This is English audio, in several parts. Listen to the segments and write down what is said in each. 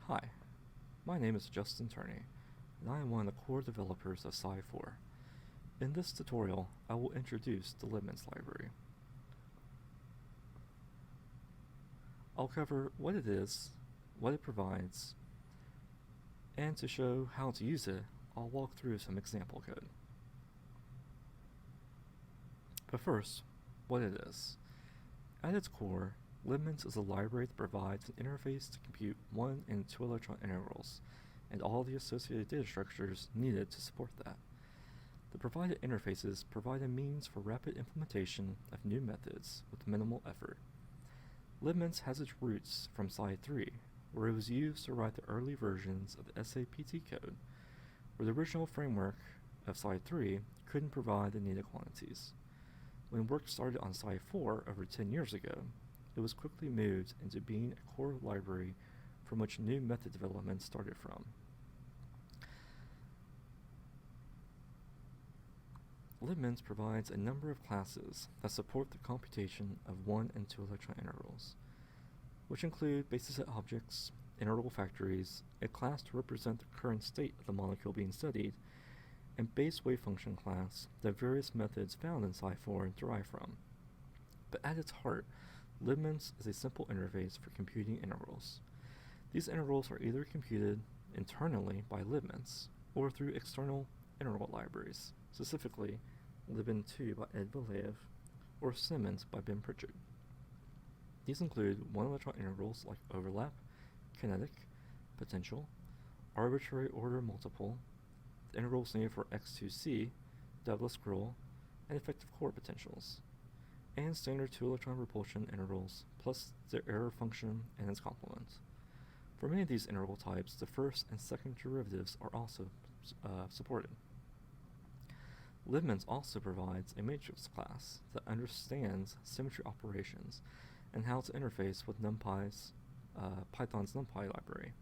Hi, my name is Justin Turney, and I am one of the core developers of Sci4. In this tutorial, I will introduce the libmints library. I'll cover what it is, what it provides, and to show how to use it, I'll walk through some example code. But first, what it is. At its core, libmints is a library that provides an interface to compute 1 and 2 electron integrals, and all the associated data structures needed to support that. The provided interfaces provide a means for rapid implementation of new methods with minimal effort. libmints has its roots from Psi4, where it was used to write the early versions of the SAPT code, where the original framework of Psi4 couldn't provide the needed quantities. When work started on Sci4 over 10 years ago, it was quickly moved into being a core library from which new method development started from. libmints provides a number of classes that support the computation of 1 and 2 electron integrals, which include basis set objects, integral factories, a class to represent the current state of the molecule being studied, and base wave function class that various methods found in Sci4 derive from. But at its heart, libmints is a simple interface for computing integrals. These integrals are either computed internally by libmints or through external integral libraries, specifically libin2 by Ed Valeev or Simmons by Ben Pritchard. These include 1 electron integrals like overlap, kinetic, potential, arbitrary order multiple, the integrals needed for x2c, Douglas scroll, and effective core potentials, and standard 2 electron repulsion integrals plus their error function and its complement. For many of these integral types, the first and second derivatives are also supported. libmints also provides a matrix class that understands symmetry operations and how to interface with Python's NumPy library.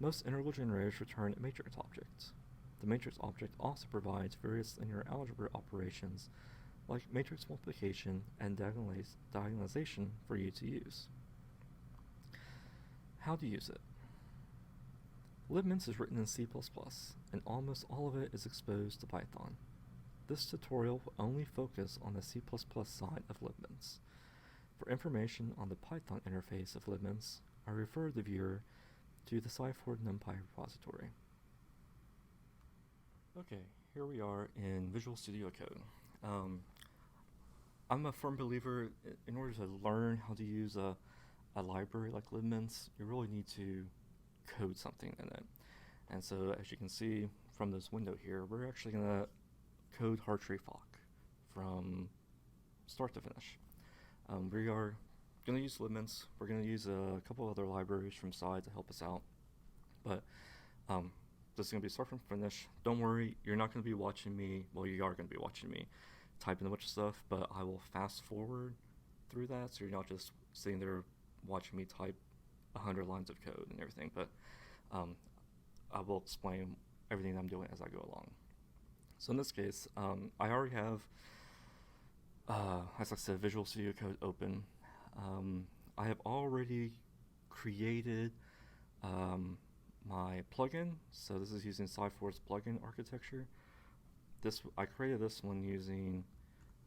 Most integral generators return a matrix object. The matrix object also provides various linear algebra operations like matrix multiplication and diagonalization for you to use. How to use it. libmints is written in C++, and almost all of it is exposed to Python. This tutorial will only focus on the C++ side of libmints. For information on the Python interface of libmints, I refer the viewer to the Scifor NumPy repository. Okay, here we are in Visual Studio Code. I'm a firm believer in order to learn how to use a library like libmints, you really need to code something in it. And so as you can see from this window here, we're actually going to code Hartree Fock from start to finish. We are going to use libmints. We're going to use a couple other libraries from Psi to help us out. But this is going to be start from finish. Don't worry, you're not going to be watching me. Well, you are going to be watching me type in a bunch of stuff, but I will fast forward through that, so you're not just sitting there watching me type 100 lines of code and everything. But I will explain everything I'm doing as I go along. So in this case, I already have, as I said, Visual Studio Code open. I have already created my plugin. So this is using Sci4's plugin architecture. I created this one using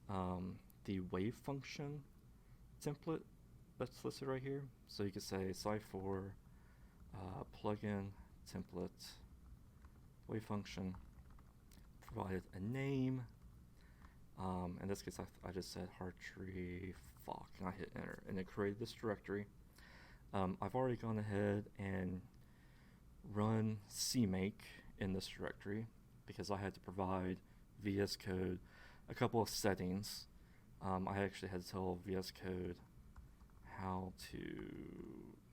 the wave function template that's listed right here. So you could say Sci4 plugin template wave function, provided a name. In this case, I just said Hartree Fock, and I hit enter, and it created this directory. I've already gone ahead and run cmake in this directory because I had to provide VS Code a couple of settings. I actually had to tell VS Code how to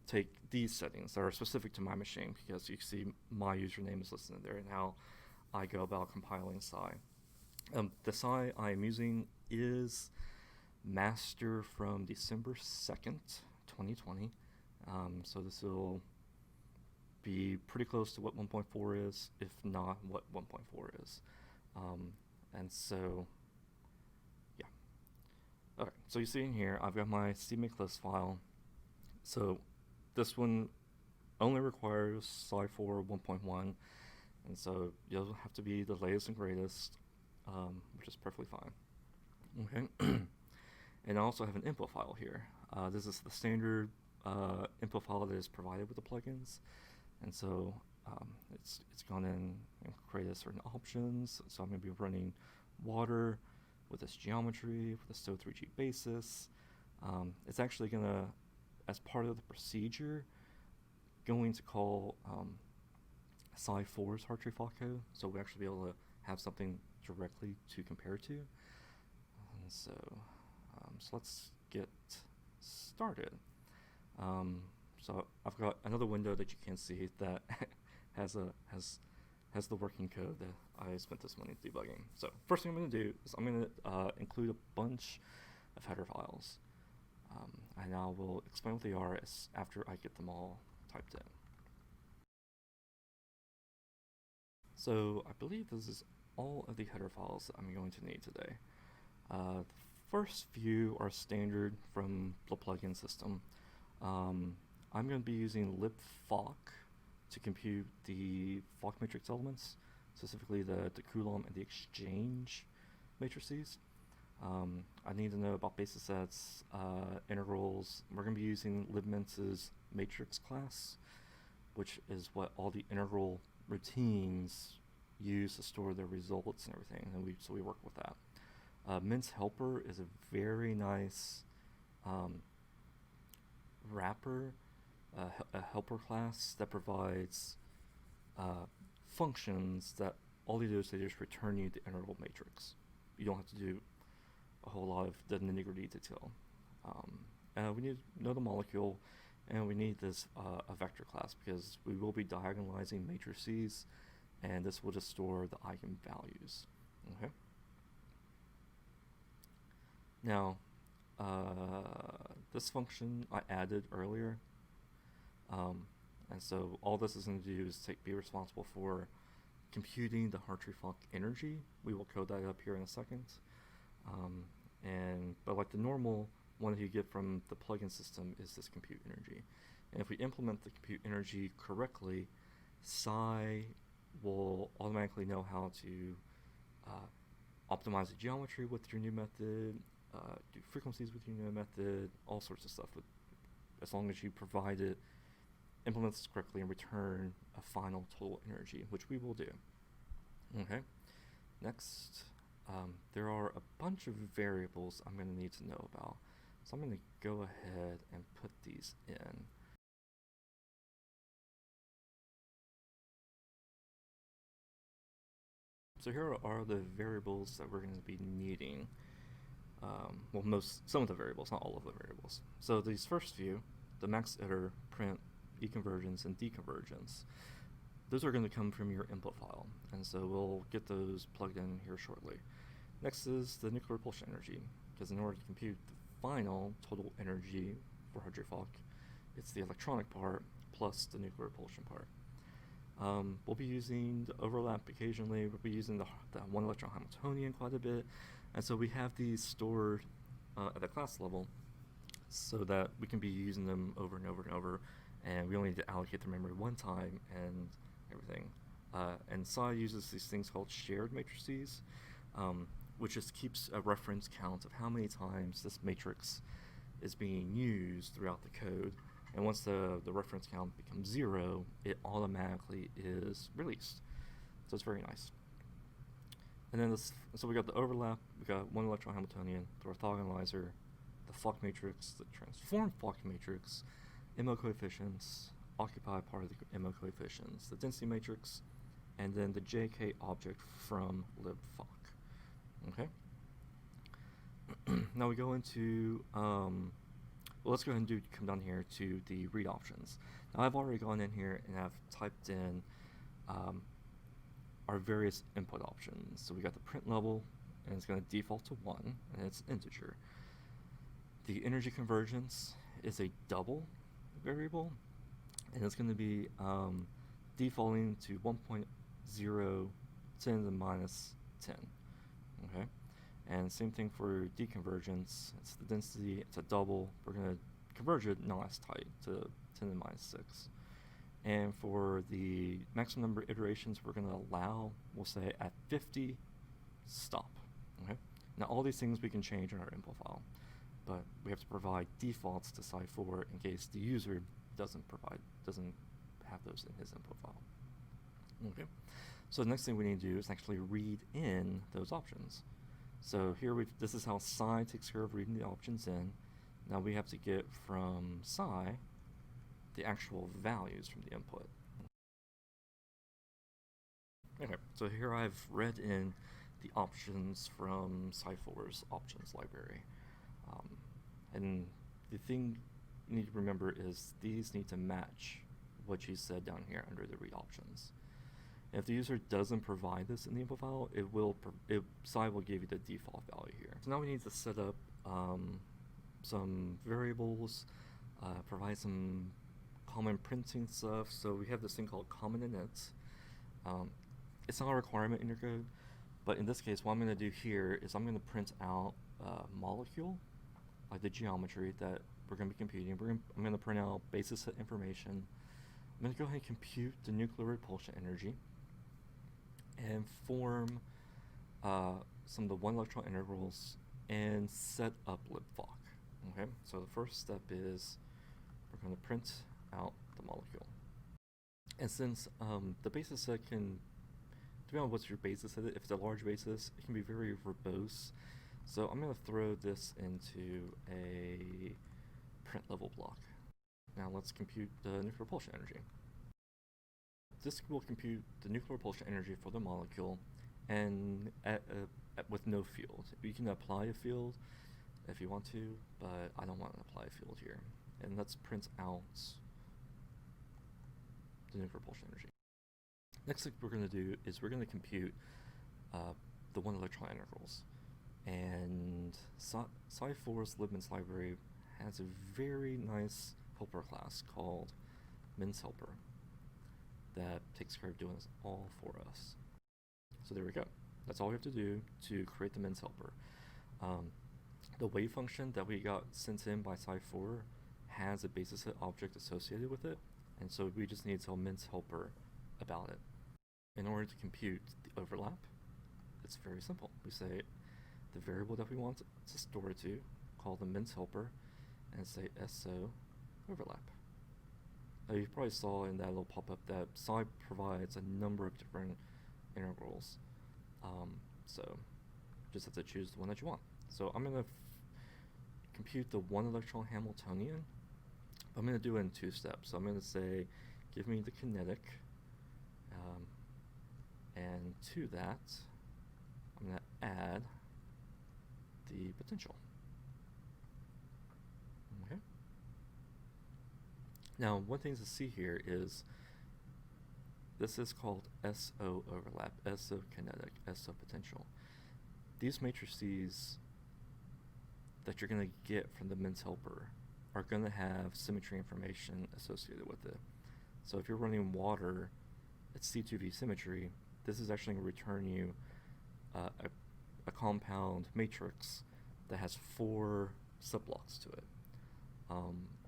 take these settings that are specific to my machine, because you can see my username is listed in there and how I go about compiling Psi. The Psi I am using is master from December 2nd, 2020. So this will be pretty close to what 1.4 is, if not what 1.4 is. And so, yeah. Okay, so you see in here, I've got my cmake list file. So this one only requires Sci4 1.1, and so you'll have to be the latest and greatest, which is perfectly fine. Okay. And I also have an info file here. This is the standard info file that is provided with the plugins, and so it's gone in and created certain options. So I'm going to be running water with this geometry, with a SO3G basis. It's actually going to, as part of the procedure, going to call Psi4's heart rate fault code, so we'll actually be able to have something directly to compare to. And so let's get started. So I've got another window that you can see that has the working code that I spent this money debugging. So first thing I'm going to do is I'm going to include a bunch of header files, and I will explain what they are after I get them all typed in. So I believe this is all of the header files that I'm going to need today. The first few are standard from the plugin system. I'm going to be using libfoc to compute the Fock matrix elements, specifically the Coulomb and the exchange matrices. I need to know about basis sets, integrals. We're going to be using libmints' matrix class, which is what all the integral routines use to store their results and everything, and so we work with that. Mints helper is a very nice wrapper, a helper class that provides functions that all they do is they just return you the integral matrix. You don't have to do a whole lot of the nitty-gritty detail. We need to know the molecule, and we need this a vector class because we will be diagonalizing matrices, and this will just store the eigenvalues. Okay. Now, this function I added earlier, and so all this is going to do is be responsible for computing the Hartree-Fock energy. We will code that up here in a second. But like the normal one that you get from the plugin system is this compute energy. And if we implement the compute energy correctly, Psi will automatically know how to optimize the geometry with your new method, do frequencies with your new method, all sorts of stuff, as long as you provide it, implement this correctly, and return a final total energy, which we will do. Okay. Next, there are a bunch of variables I'm going to need to know about. So I'm going to go ahead and put these in. So here are the variables that we're going to be needing. Well, some of the variables, not all of the variables. So these first few, the max iter, print, econvergence, and deconvergence, those are going to come from your input file, and so we'll get those plugged in here shortly. Next is the nuclear repulsion energy, because in order to compute the final total energy for Hartree-Fock, it's the electronic part plus the nuclear repulsion part. We'll be using the overlap occasionally. We'll be using the one electron Hamiltonian quite a bit, and so we have these stored at the class level so that we can be using them over and over and over, and we only need to allocate the memory one time and everything. And Psi uses these things called shared matrices, which just keeps a reference count of how many times this matrix is being used throughout the code. And once the reference count becomes 0, it automatically is released. So it's very nice. And then so we got the overlap, we got one electron Hamiltonian, the orthogonalizer, the Fock matrix, the transformed Fock matrix, MO coefficients, occupy part of the MO coefficients, the density matrix, and then the JK object from libfoc. Okay. Now we go into well, let's go ahead and come down here to the read options. Now I've already gone in here and I've typed in our various input options. So we got the print level, and it's going to default to 1, and it's integer. The energy convergence is a double variable, and it's going to be defaulting to 1.0 10 to the minus 10. Okay. And same thing for deconvergence. It's the density, it's a double. We're going to converge it not as tight to 10 to the minus 6. And for the maximum number of iterations we're going to allow, we'll say at 50, stop. Okay. Now all these things we can change in our info file, but we have to provide defaults to Sci4 in case the user doesn't have those in his info file. Okay. So the next thing we need to do is actually read in those options. So here this is how Psi takes care of reading the options in. Now we have to get from Psi the actual values from the input. Okay, so here I've read in the options from Sci4's options library. And the thing you need to remember is these need to match what you said down here under the read options. And if the user doesn't provide this in the info file, Psi will give you the default value here. So now we need to set up some variables, provide some common printing stuff. So we have this thing called common init. It's not a requirement in your code, but in this case, what I'm going to do here is I'm going to print out a molecule, like the geometry that we're going to be computing. I'm going to print out basis set information. I'm going to go ahead and compute the nuclear repulsion energy and form some of the 1 electron integrals and set up libfoc. Okay, so the first step is we're going to print out the molecule. And since the basis set can, depending on what's your basis set, if it's a large basis, it can be very verbose. So I'm going to throw this into a print level block. Now let's compute the nuclear repulsion energy. This will compute the nuclear repulsion energy for the molecule and with no field. You can apply a field if you want to, but I don't want to apply a field here. And let's print out the nuclear repulsion energy. Next thing we're going to do is we're going to compute the 1 electron integrals. And Sci4's libmints library has a very nice helper class called mints helper that takes care of doing this all for us. So there we go. That's all we have to do to create the mints helper. The wave function that we got sent in by Sci4 has a basis set object associated with it, and so we just need to tell mints helper about it. In order to compute the overlap, it's very simple. We say the variable that we want to store it to, call the mints helper, and say so overlap. Now you probably saw in that little pop-up that Psi provides a number of different integrals. So just have to choose the one that you want. So I'm going to compute the 1 electron Hamiltonian. I'm going to do it in 2 steps. So I'm going to say, give me the kinetic, and to that, I'm going to add the potential. Okay. Now, one thing to see here is this is called SO overlap, SO kinetic, SO potential. These matrices that you're going to get from the mints helper are going to have symmetry information associated with it. So if you're running water at C2V symmetry, this is actually going to return you a compound matrix that has 4 subblocks to it.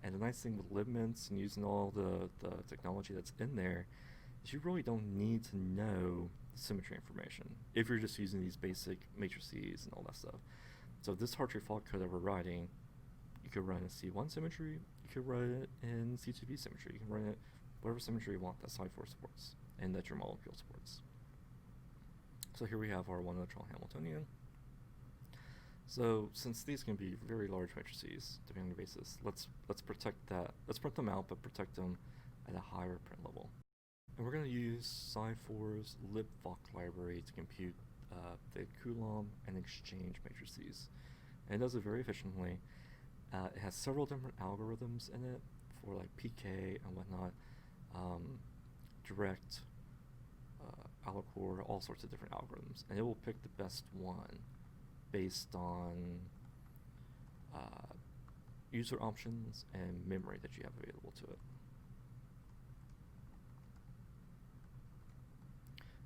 And the nice thing with libmints and using all the technology that's in there is you really don't need to know the symmetry information if you're just using these basic matrices and all that stuff. So this Hartree fault code that we're writing, you could run in C1 symmetry, you could run it in C2V symmetry, you can run it whatever symmetry you want that Sci4 supports and that your molecule supports. So here we have our 1 electron Hamiltonian. So since these can be very large matrices, depending on the basis, let's protect that. Let's print them out, but protect them at a higher print level. And we're going to use Sci4's libfoc library to compute the Coulomb and exchange matrices. And it does it very efficiently. It has several different algorithms in it for like PK and whatnot, direct, allocore, all sorts of different algorithms. And it will pick the best one based on user options and memory that you have available to it.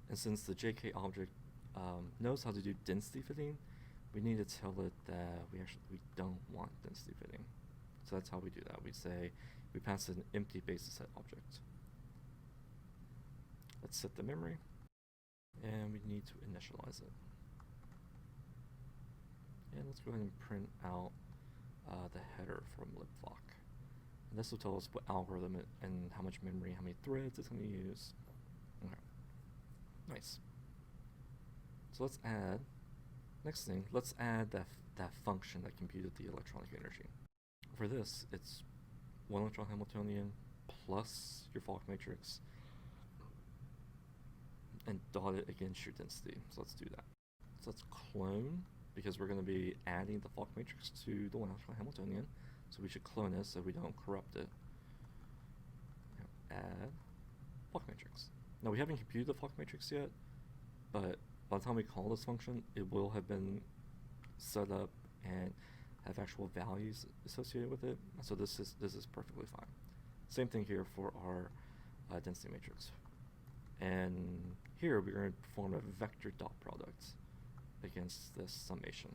And since the JK object knows how to do density fitting, we need to tell it that we don't want density fitting. So that's how we do that. We say we pass an empty basis set object. Let's set the memory, and we need to initialize it. And let's go ahead and print out the header from libfoc. And this will tell us what algorithm and how much memory, how many threads it's going to use. Okay, nice. So let's add, next thing, let's add that function that computed the electronic energy. For this, it's 1 electron Hamiltonian plus your Fock matrix and dot it against your density. So let's do that. So let's clone, because we're going to be adding the Fock matrix to the 1 electron Hamiltonian. So we should clone it so we don't corrupt it. Now add Fock matrix. Now we haven't computed the Fock matrix yet, but by the time we call this function, it will have been set up and have actual values associated with it. So this is perfectly fine. Same thing here for our density matrix. And here we're going to perform a vector dot product against this summation.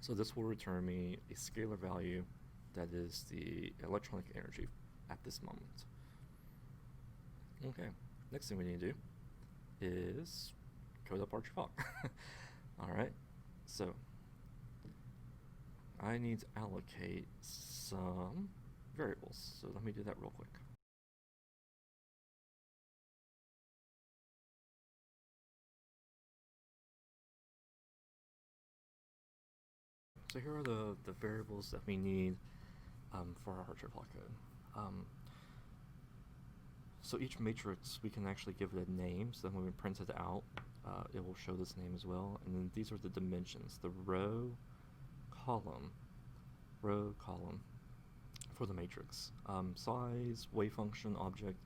So this will return me a scalar value that is the electronic energy at this moment. Okay, next thing we need to do is code up our Fock. Alright, so I need to allocate some variables. So let me do that real quick. So here are the variables that we need for our Fock code. So each matrix, we can actually give it a name, so then when we print it out, it will show this name as well. And then these are the dimensions, the row, column for the matrix. Size, wave function, object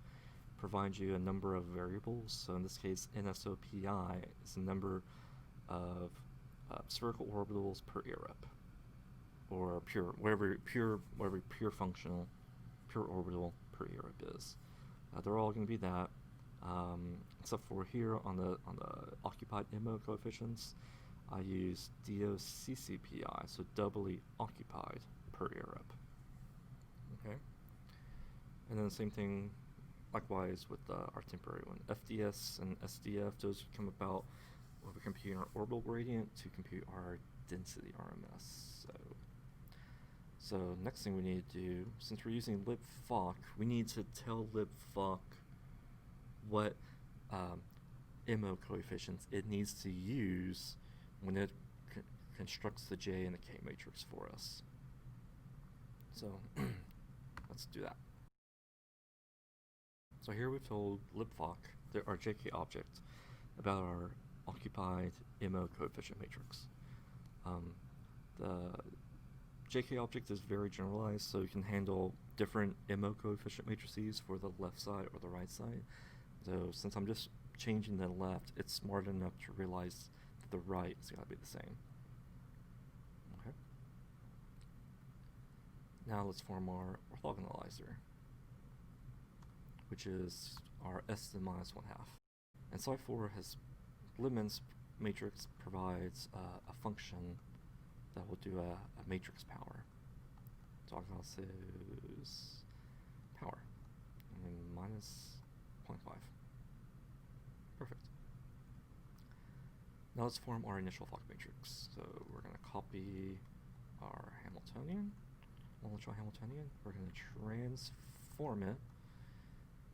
provides you a number of variables. So in this case, NSOPI is the number of spherical orbitals per irrep, or whatever pure orbital per irrep is. They're all going to be that, except for here on the occupied MO coefficients, I use DOCCPI, so doubly occupied per irrep. Okay, and then the same thing, likewise with our temporary one. FDS and SDF, those come about when we're computing our orbital gradient to compute our density RMS. So next thing we need to do, since we're using libfoc, we need to tell libfoc what MO coefficients it needs to use when it constructs the J and the K matrix for us. So let's do that. So here we've told libfoc, our JK object, about our occupied MO coefficient matrix. The JK object is very generalized, so you can handle different MO coefficient matrices for the left side or the right side. So since I'm just changing the left, it's smart enough to realize that the right is going to be the same. Okay. Now let's form our Orthogonalizer, which is our S to the minus 1/2. And Sci4 has libmints matrix provides a function that will do a matrix power. Orthogonalizer's power, and then minus 0.5. Perfect. Now let's form our initial Fock matrix. So we're going to copy our Hamiltonian, 1 electron Hamiltonian. We're going to transform it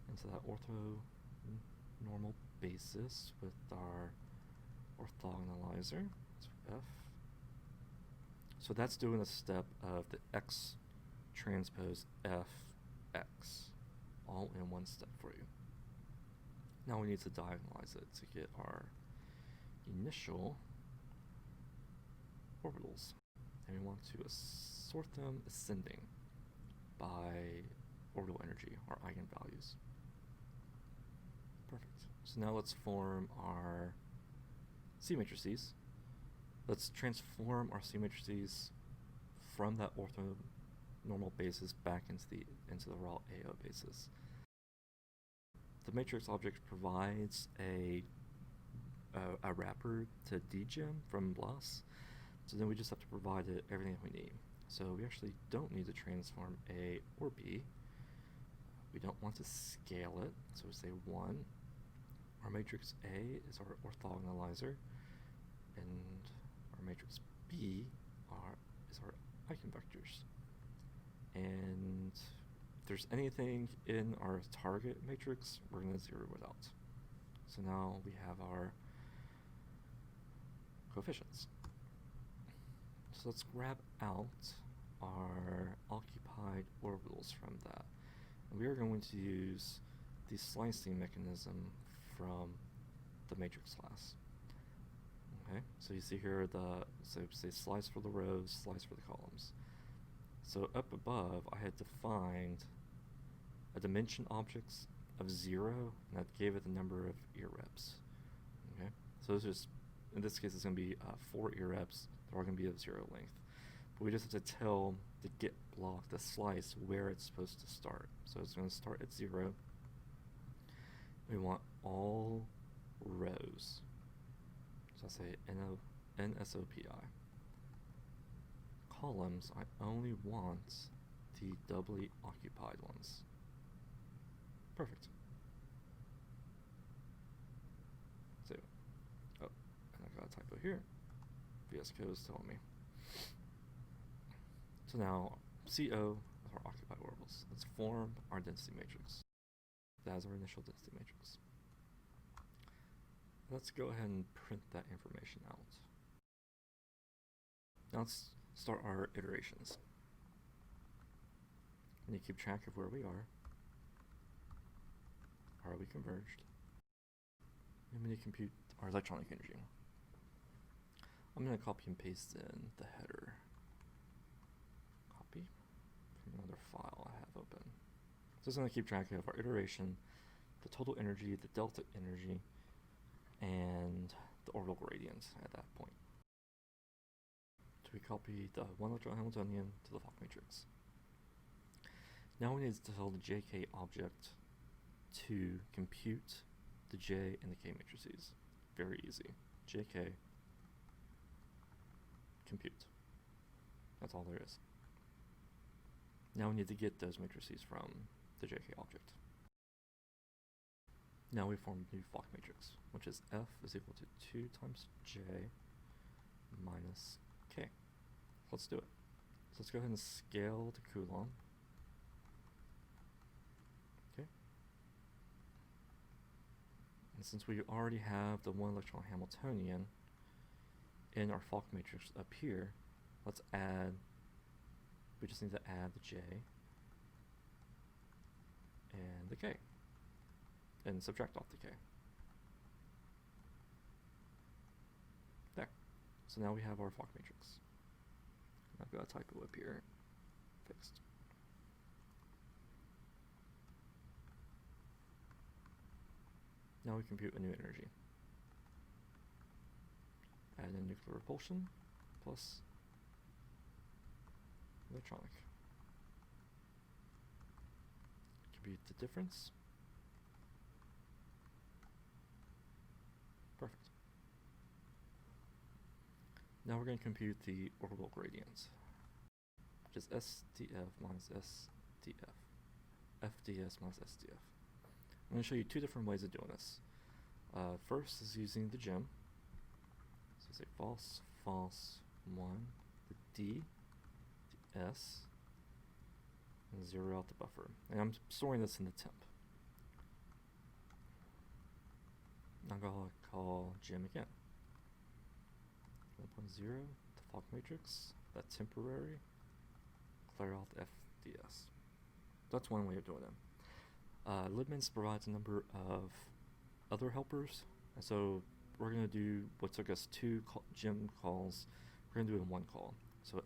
into that orthonormal basis with our Orthogonalizer. So F. So that's doing a step of the X transpose Fx, all in one step for you. Now we need to diagonalize it to get our initial orbitals. And we want to sort them ascending by orbital energy, our eigenvalues. Perfect. So now let's form our C matrices. Let's transform our C matrices from that orthonormal basis back into the raw AO basis. The matrix object provides a wrapper to dgem from BLAS, so then we just have to provide it everything we need. So we actually don't need to transform A or B. We don't want to scale it, so we say 1 Our matrix A is our orthogonalizer, and our matrix B is our eigenvectors. And if there's anything in our target matrix, we're going to zero it out. So now we have our coefficients. So let's grab out our occupied orbitals from that. And we are going to use the slicing mechanism from the matrix class. Okay, so you see here so say slice for the rows, slice for the columns. So up above, I had defined a dimension objects of 0, and that gave it the number of ear reps. Okay, so it's just, in this case, it's going to be 4 ear reps. They're all going to be of 0 length. But we just have to tell the get block, the slice, where it's supposed to start. So it's going to start at 0. We want all rows. So I say NSOPI. Columns, I only want the doubly occupied ones. Perfect. So, oh, and I got a typo here. VS Code is telling me. So now, CO is our occupied orbitals. Let's form our density matrix. That is our initial density matrix. Let's go ahead and print that information out. Now let's start our iterations. We need to keep track of where we are. Are we converged? And we need to compute our electronic energy. I'm going to copy and paste in the header. Copy from another file I have open. So it's going to keep track of our iteration, the total energy, the delta energy, and the orbital gradient at that point. So we copy the 1 electron Hamiltonian to the Fock matrix. Now we need to tell the JK object to compute the J and the K matrices. Very easy. JK compute. That's all there is. Now we need to get those matrices from the JK object. Now we form a new Fock matrix, which is F is equal to 2 times J minus K. Let's do it. So let's go ahead and scale to Coulomb. Okay. And since we already have the 1 electron Hamiltonian in our Fock matrix up here, let's add, we just need to add the J and the K, and subtract off the K. There. So now we have our Fock matrix. I've got a typo up here. Fixed. Now we compute a new energy. Add in nuclear repulsion plus electronic. Compute the difference. Perfect. Now we're going to compute the orbital gradient, which is SDF minus SDF. FDS minus SDF. I'm going to show you 2 different ways of doing this. First is using the gem. So say false, false, 1, the D, the S, and 0 out the buffer. And I'm storing this in the temp. I'm going to call gem again. 1.0, the Fock matrix, that temporary, clear out the FDS. That's one way of doing it. Libmints provides a number of other helpers, and so we're going to do what took us 2 gem calls, we're going to do it in 1 call. So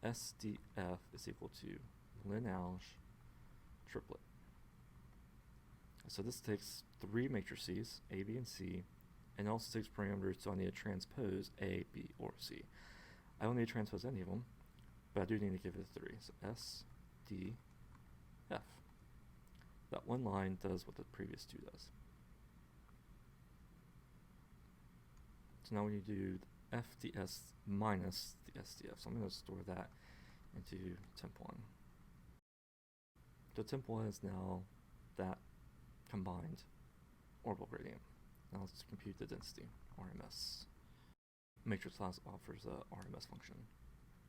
SDF is equal to Lin-Alge triplet. So this takes 3 matrices, A, B, and C, and also takes parameters, so I need to transpose A, B, or C. I don't need to transpose any of them, but I do need to give it 3. So S, D, F. That one line does what the previous 2 does. So now we need to do FDS minus the SDF. So I'm going to store that into temp1. So temp1 is now that combined orbital gradient. Now let's compute the density, RMS. Matrix class offers a RMS function.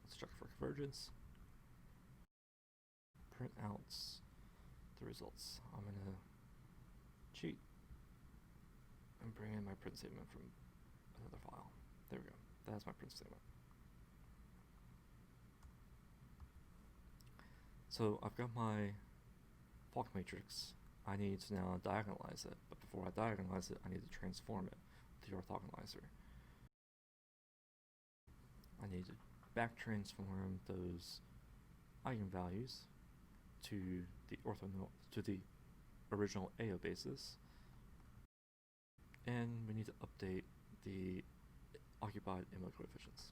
Let's check for convergence. Print out the results. I'm gonna cheat and bring in my print statement from another file. There we go. That's my print statement. So I've got my Fock matrix. I need to now diagonalize it, but before I diagonalize it, I need to transform it with the orthogonalizer. I need to back transform those eigenvalues to the original AO basis, and we need to update the occupied MO coefficients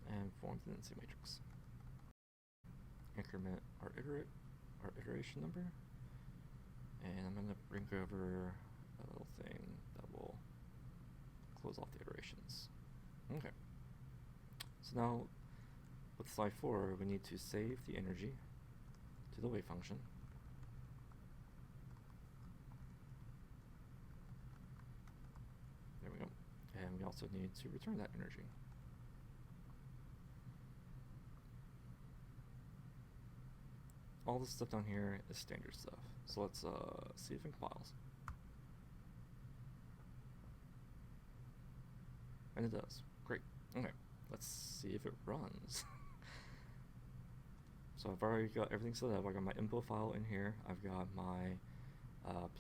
and form the density matrix. Increment our iteration number, and I'm going to bring over a little thing that will close off the iterations. Okay. So now with Sci4, we need to save the energy to the wave function. There we go. And we also need to return that energy. All this stuff down here is standard stuff. So let's see if it compiles. And it does. Great. Okay. Let's see if it runs. So I've already got everything set up. I've got my info file in here. I've got my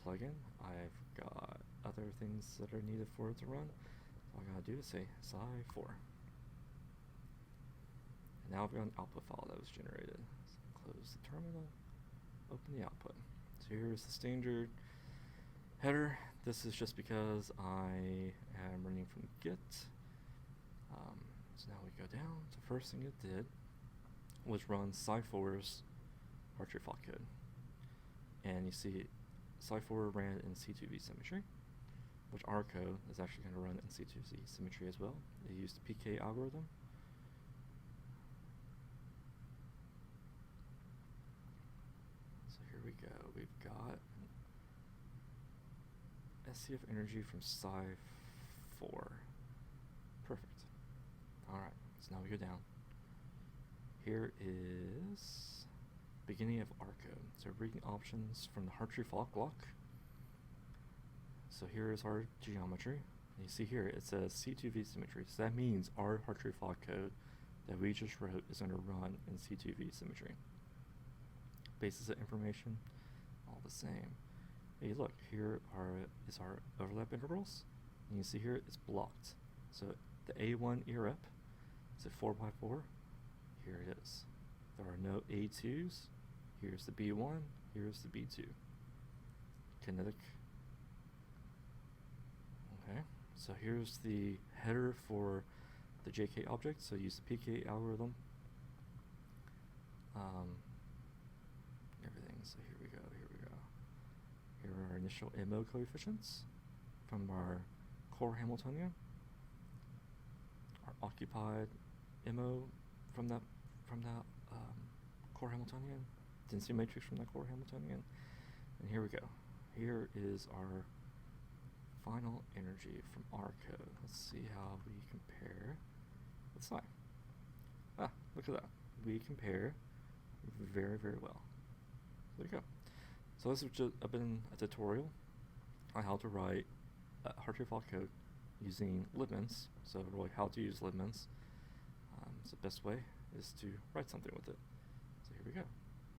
plugin. I've got other things that are needed for it to run. All I gotta do is say Psi4. And now I've got an output file that was generated. So close the terminal, open the output. So here's the standard header. This is just because I am running from Git. So now we go down. The first thing it did was run Sci4's Hartree fault code. And you see Sci4 ran in C2V symmetry, which our code is actually going to run in C2V symmetry as well. It used the PK algorithm. So here we go. We've got SCF energy from Sci4. Perfect. Alright, so now we go down. Here is beginning of our code. So reading options from the Hartree fault block. So here is our geometry. And you see here it says C2V symmetry. So that means our Hartree fault code that we just wrote is going to run in C2V symmetry. Basis of information, all the same. Hey, look, here is our overlap intervals. And you see here it's blocked. So the A1 irrep is at 4x4. Here it is. There are no A2s. Here's the B1. Here's the B2. Kinetic. Okay. So here's the header for the JK object. So use the PK algorithm. Everything. So here we go. Here we go. Here are our initial MO coefficients from our core Hamiltonian. Our occupied MO from that core Hamiltonian, density matrix from that core Hamiltonian, and here we go. Here is our final energy from our code. Let's see how we compare with Psi. Ah, look at that. We compare very, very well. There you go. So this has just been a tutorial on how to write Hartree fault code using libmints. So really how to use libmints. So the best way is to write something with it. So here we go.